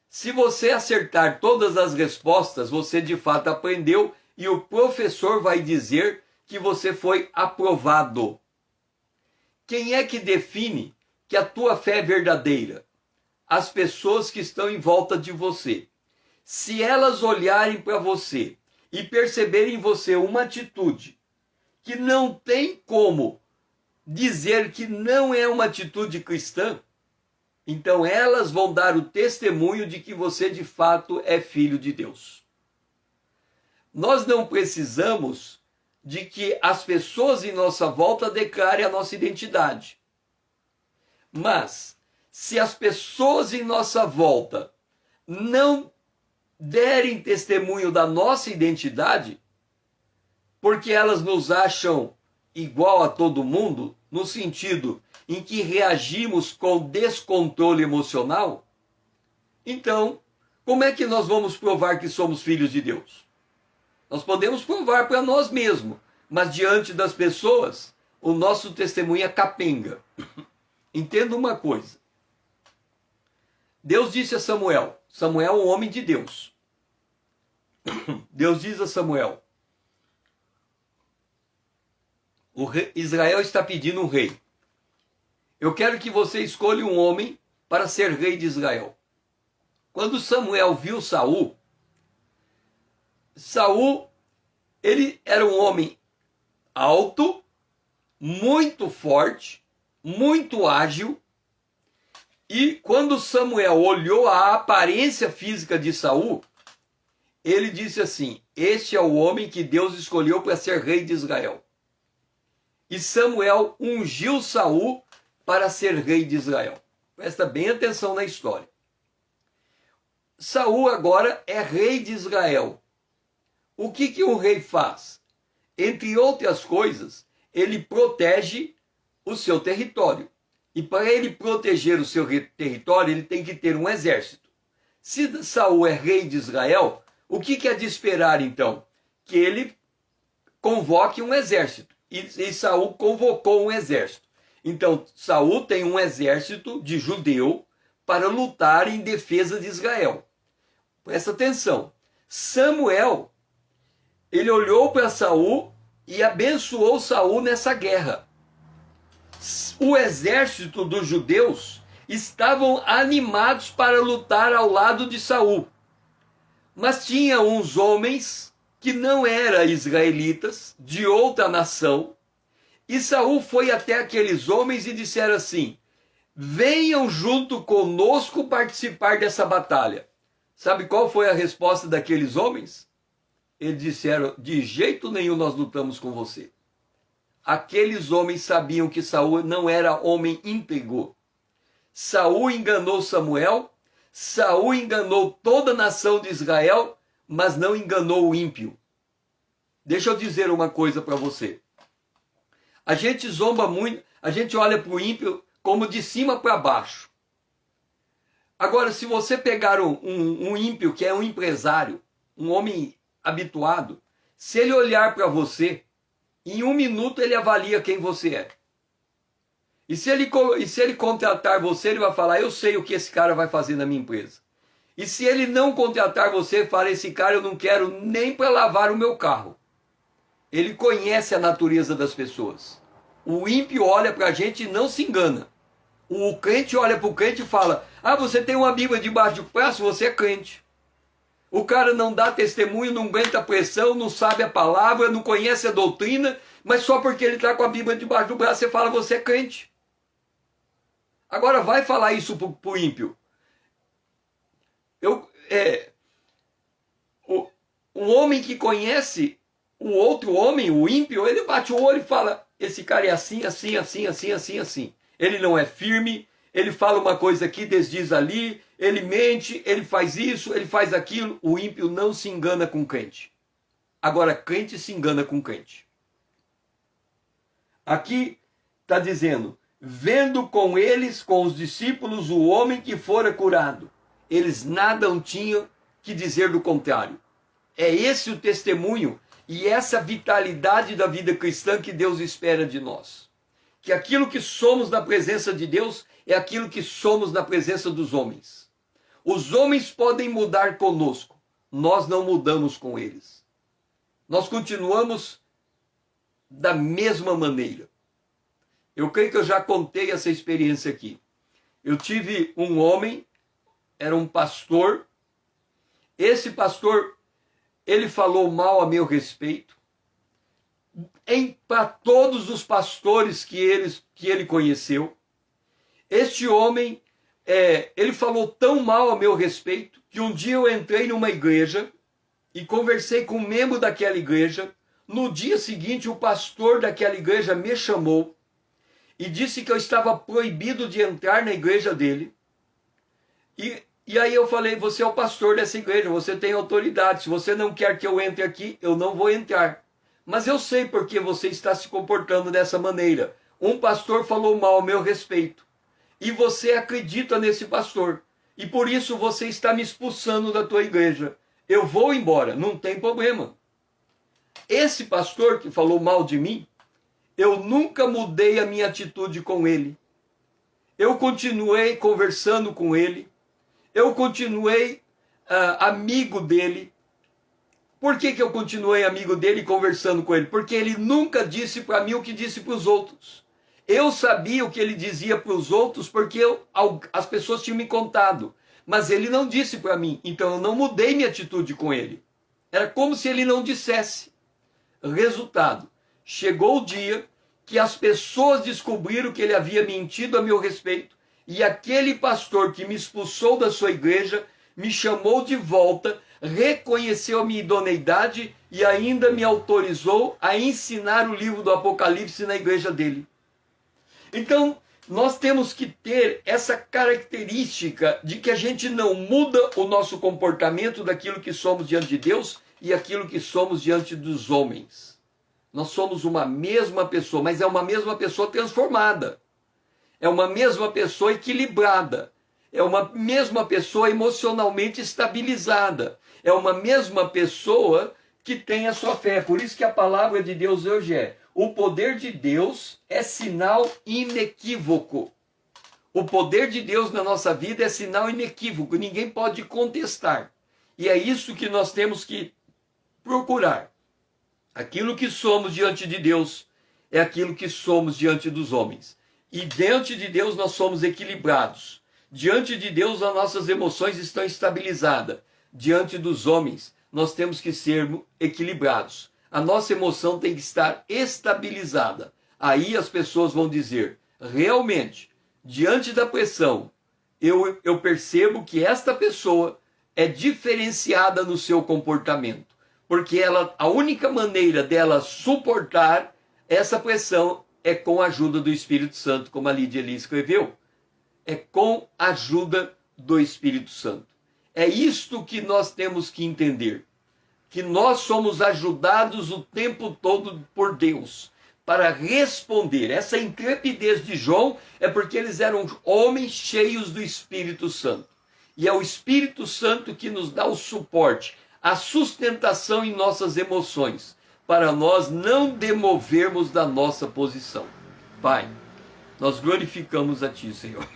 Se você acertar todas as respostas, você de fato aprendeu e o professor vai dizer que você foi aprovado. Quem é que define que a tua fé é verdadeira? As pessoas que estão em volta de você. Se elas olharem para você e perceberem em você uma atitude que não tem como dizer que não é uma atitude cristã, então elas vão dar o testemunho de que você de fato é filho de Deus. Nós não precisamos de que as pessoas em nossa volta declarem a nossa identidade. Mas, se as pessoas em nossa volta não derem testemunho da nossa identidade, porque elas nos acham igual a todo mundo, no sentido em que reagimos com descontrole emocional, então, como é que nós vamos provar que somos filhos de Deus? Nós podemos provar para nós mesmos, mas diante das pessoas, o nosso testemunho é capenga. Entenda uma coisa. Deus disse a Samuel, Samuel é um homem de Deus. Deus diz a Samuel, Israel está pedindo um rei. Eu quero que você escolha um homem para ser rei de Israel. Quando Samuel viu Saul, ele era um homem alto, muito forte, muito ágil. E quando Samuel olhou a aparência física de Saul, ele disse assim: este é o homem que Deus escolheu para ser rei de Israel. E Samuel ungiu Saul para ser rei de Israel. Presta bem atenção na história. Saul agora é rei de Israel. O que um rei faz? Entre outras coisas, ele protege o seu território. E para ele proteger o seu território, ele tem que ter um exército. Se Saul é rei de Israel, o que é de esperar então? Que ele convoque um exército. E Saul convocou um exército. Então, Saul tem um exército de judeu para lutar em defesa de Israel. Presta atenção. Samuel, ele olhou para Saul e abençoou Saul nessa guerra. O exército dos judeus estavam animados para lutar ao lado de Saul. Mas tinha uns homens que não eram israelitas, de outra nação, e Saul foi até aqueles homens e disseram assim: venham junto conosco participar dessa batalha. Sabe qual foi a resposta daqueles homens? Eles disseram: de jeito nenhum nós lutamos com você. Aqueles homens sabiam que Saul não era homem íntegro. Saul enganou Samuel, Saul enganou toda a nação de Israel, mas não enganou o ímpio. Deixa eu dizer uma coisa para você. A gente zomba muito, a gente olha para o ímpio como de cima para baixo. Agora, se você pegar um ímpio que é um empresário, um homem habituado, se ele olhar para você, em 1 minuto ele avalia quem você é. E se ele contratar você, ele vai falar, eu sei o que esse cara vai fazer na minha empresa. E se ele não contratar você, fala, esse cara eu não quero nem para lavar o meu carro. Ele conhece a natureza das pessoas. O ímpio olha para a gente e não se engana. O crente olha para o crente e fala, você tem uma Bíblia debaixo do braço, você é crente. O cara não dá testemunho, não aguenta pressão, não sabe a palavra, não conhece a doutrina, mas só porque ele está com a Bíblia debaixo do braço, você fala, você é crente. Agora vai falar isso para o ímpio. O homem que conhece o outro homem, o ímpio, ele bate o olho e fala, esse cara é assim, assim, assim, assim, assim, assim. Ele não é firme, ele fala uma coisa aqui, desdiz ali, ele mente, ele faz isso, ele faz aquilo. O ímpio não se engana com crente. Agora, crente se engana com crente. Aqui está dizendo, vendo com eles, com os discípulos, o homem que fora curado. Eles nada tinham que dizer do contrário. É esse o testemunho e essa vitalidade da vida cristã que Deus espera de nós. Que aquilo que somos na presença de Deus é aquilo que somos na presença dos homens. Os homens podem mudar conosco, nós não mudamos com eles. Nós continuamos da mesma maneira. Eu creio que eu já contei essa experiência aqui. Eu tive um homem, era um pastor. Esse pastor, ele falou mal a meu respeito. Para todos os pastores que ele conheceu. Este homem, ele falou tão mal a meu respeito, que um dia eu entrei numa igreja e conversei com um membro daquela igreja. No dia seguinte, o pastor daquela igreja me chamou e disse que eu estava proibido de entrar na igreja dele. E aí eu falei, você é o pastor dessa igreja, você tem autoridade, se você não quer que eu entre aqui, eu não vou entrar. Mas eu sei porque você está se comportando dessa maneira. Um pastor falou mal a meu respeito, e você acredita nesse pastor, e por isso você está me expulsando da tua igreja. Eu vou embora, não tem problema. Esse pastor que falou mal de mim, eu nunca mudei a minha atitude com ele. Eu continuei conversando com ele. Eu continuei amigo dele. Por que eu continuei amigo dele e conversando com ele? Porque ele nunca disse para mim o que disse para os outros. Eu sabia o que ele dizia para os outros porque as pessoas tinham me contado. Mas ele não disse para mim. Então eu não mudei minha atitude com ele. Era como se ele não dissesse. Resultado. Chegou o dia que as pessoas descobriram que ele havia mentido a meu respeito. E aquele pastor que me expulsou da sua igreja me chamou de volta, reconheceu a minha idoneidade e ainda me autorizou a ensinar o livro do Apocalipse na igreja dele. Então, nós temos que ter essa característica de que a gente não muda o nosso comportamento daquilo que somos diante de Deus e aquilo que somos diante dos homens. Nós somos uma mesma pessoa, mas é uma mesma pessoa transformada. É uma mesma pessoa equilibrada. É uma mesma pessoa emocionalmente estabilizada. É uma mesma pessoa que tem a sua fé. Por isso que a palavra de Deus hoje é: o poder de Deus é sinal inequívoco. O poder de Deus na nossa vida é sinal inequívoco. Ninguém pode contestar. E é isso que nós temos que procurar. Aquilo que somos diante de Deus é aquilo que somos diante dos homens. E diante de Deus nós somos equilibrados. Diante de Deus as nossas emoções estão estabilizadas. Diante dos homens nós temos que ser equilibrados. A nossa emoção tem que estar estabilizada. Aí as pessoas vão dizer, realmente, diante da pressão, eu percebo que esta pessoa é diferenciada no seu comportamento. Porque a única maneira dela suportar essa pressão é com a ajuda do Espírito Santo, como a Lídia ali escreveu. É com a ajuda do Espírito Santo. É isto que nós temos que entender. Que nós somos ajudados o tempo todo por Deus para responder. Essa intrepidez de João é porque eles eram homens cheios do Espírito Santo. E é o Espírito Santo que nos dá o suporte, a sustentação em nossas emoções, para nós não demovermos da nossa posição. Pai, nós glorificamos a Ti, Senhor,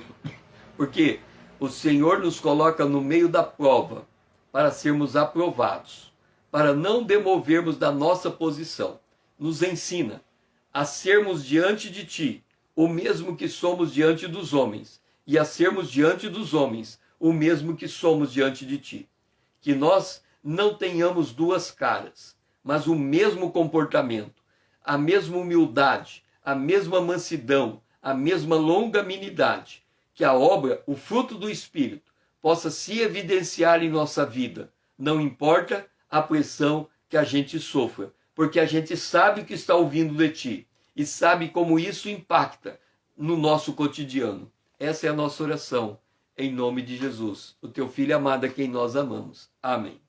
porque o Senhor nos coloca no meio da prova para sermos aprovados, para não demovermos da nossa posição. Nos ensina a sermos diante de Ti o mesmo que somos diante dos homens, e a sermos diante dos homens o mesmo que somos diante de Ti. Que nós não tenhamos duas caras, mas o mesmo comportamento, a mesma humildade, a mesma mansidão, a mesma longanimidade, que a obra, o fruto do Espírito, possa se evidenciar em nossa vida. Não importa a pressão que a gente sofra, porque a gente sabe que está ouvindo de Ti e sabe como isso impacta no nosso cotidiano. Essa é a nossa oração, em nome de Jesus, o Teu Filho amado a quem nós amamos. Amém.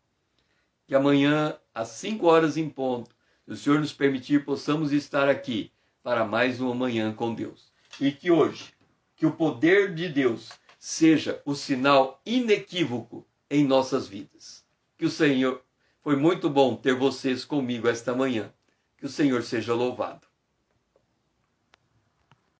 Que amanhã, às 5 horas em ponto, se o Senhor nos permitir, possamos estar aqui para mais uma manhã com Deus. E que hoje, que o poder de Deus seja o sinal inequívoco em nossas vidas. Que o Senhor, foi muito bom ter vocês comigo esta manhã. Que o Senhor seja louvado.